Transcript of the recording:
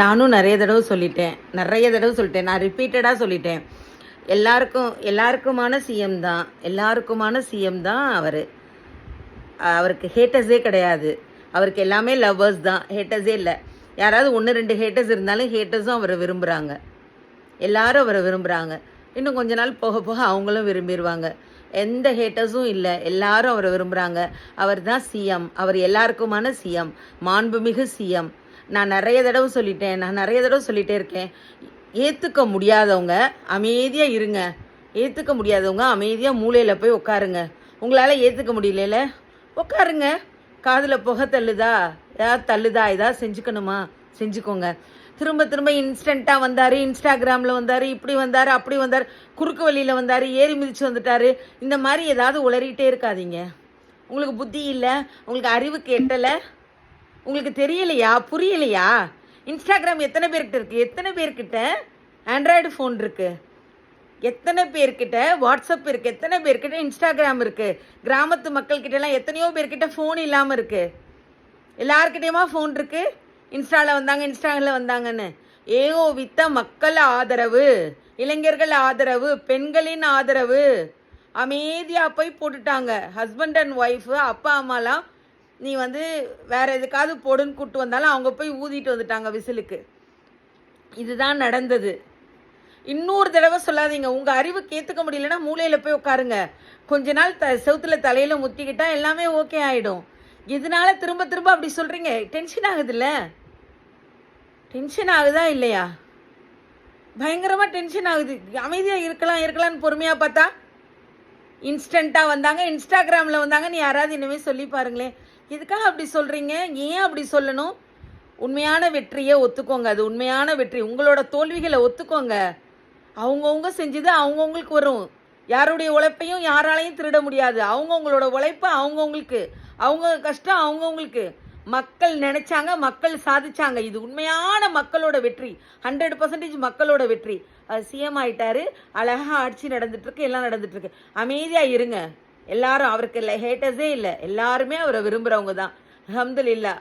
நானும் நிறைய தடவை சொல்லிட்டேன். நான் ரிப்பீட்டடாக சொல்லிட்டேன். எல்லாருக்குமான சிஎம் தான் அவர். அவருக்கு ஹேட்டர்ஸே கிடையாது. அவருக்கு எல்லாமே லவ்வர்ஸ் தான், ஹேட்டர்ஸே இல்லை. யாராவது 1-2 ஹேட்டர்ஸ் இருந்தாலும் ஹேட்டர்ஸும் அவரை விரும்புகிறாங்க. எல்லாரும் அவரை விரும்புகிறாங்க. இன்னும் கொஞ்ச நாள் போக போக அவங்களும் விரும்பிடுவாங்க. எந்த ஹேட்டர்ஸும் இல்லை, எல்லாரும் அவரை விரும்புகிறாங்க. அவர் தான் சிஎம். அவர் எல்லாருக்குமான சிஎம், மாண்புமிகு சிஎம். நான் நிறைய தடவை சொல்லிட்டே இருக்கேன். ஏற்றுக்க முடியாதவங்க அமைதியாக இருங்க. ஏற்றுக்க முடியாதவங்க அமைதியாக மூலையில் போய் உட்காருங்க. உங்களால் ஏற்றுக்க முடியல, உட்காருங்க. காதில் புகை தள்ளுதா, ஏதாவது செஞ்சுக்கணுமா செஞ்சுக்கோங்க. திரும்ப இன்ஸ்டண்ட்டாக வந்தார், இன்ஸ்டாகிராமில் வந்தார், இப்படி வந்தார், அப்படி வந்தார், குறுக்கு வழியில் வந்தார், ஏறி மிதித்து வந்துட்டார். இந்த மாதிரி ஏதாவது உளறிட்டே இருக்காதீங்க. உங்களுக்கு புத்தி இல்லை, உங்களுக்கு அறிவுக்கு எட்டலை, உங்களுக்கு தெரியலையா, புரியலையா? இன்ஸ்டாகிராம் எத்தனை பேர்கிட்ட ஆண்ட்ராய்டு ஃபோன் இருக்குது, எத்தனை பேர்கிட்ட வாட்ஸ்அப் இருக்குது, எத்தனை பேர்கிட்ட இன்ஸ்டாகிராம் இருக்குது? கிராமத்து மக்கள்கிட்டலாம் எத்தனையோ பேர்கிட்ட ஃபோன் இல்லாமல் இருக்குது. எல்லாருக்கிட்டையுமா ஃபோன் இருக்குது. இன்ஸ்டாவில் வந்தாங்கன்னு ஏகோபித்த மக்கள் ஆதரவு, இளைஞர்கள் ஆதரவு, பெண்களின் ஆதரவு, அமைதியாக போய் போட்டுட்டாங்க. ஹஸ்பண்ட் அண்ட் ஒய்ஃபு, அப்பா அம்மாலாம் நீ வேற எதுக்காவது போடுன்னு கூப்பிட்டு வந்தாலும் அவங்க போய் ஊதிட்டு வந்துட்டாங்க விசிலுக்கு. இதுதான் நடந்தது. இன்னொரு தடவை சொல்லாதீங்க. உங்கள் அறிவுக்கு ஏற்றுக்க முடியலன்னா மூலையில் போய் உட்காருங்க. கொஞ்ச நாள் செவுத்துல தலையில் முத்திக்கிட்டா எல்லாமே ஓகே ஆகிடும். இதனால திரும்ப அப்படி சொல்கிறீங்க? டென்ஷன் ஆகுதுல்ல? டென்ஷன் ஆகுதா இல்லையா? பயங்கரமாக டென்ஷன் ஆகுது. அமைதியாக இருக்கலாம்னு பொறுமையாக பார்த்தா இன்ஸ்டண்ட்டாக வந்தாங்க, இன்ஸ்டாகிராமில் வந்தாங்கன்னு யாராவது இனிமேல் சொல்லி பாருங்களேன். எதுக்காக அப்படி சொல்கிறீங்க? ஏன் அப்படி சொல்லணும்? உண்மையான வெற்றியை ஒத்துக்கோங்க. அது உண்மையான வெற்றி. உங்களோட தோல்விகளை ஒத்துக்கோங்க. அவங்கவுங்க செஞ்சது அவங்கவுங்களுக்கு வரும். யாருடைய உழைப்பையும் யாராலையும் திருட முடியாது. அவங்கவுங்களோட உழைப்பு அவங்கவுங்களுக்கு, அவங்க கஷ்டம் அவங்கவுங்களுக்கு. மக்கள் நினைச்சாங்க, மக்கள் சாதிச்சாங்க. இது உண்மையான மக்களோட வெற்றி, 100% மக்களோட வெற்றி. அது சிஎம் ஆயிட்டாரு, அழகாக ஆட்சி நடந்துட்டுருக்கு, எல்லாம் நடந்துட்டுருக்கு. அமைதியாக இருங்க. எல்லாரும் அவருக்கு இல்லை, ஹேட்டர்ஸே இல்லை, எல்லாருமே அவரை விரும்புகிறவங்க தான். அல்ஹம்துலில்லாஹ்.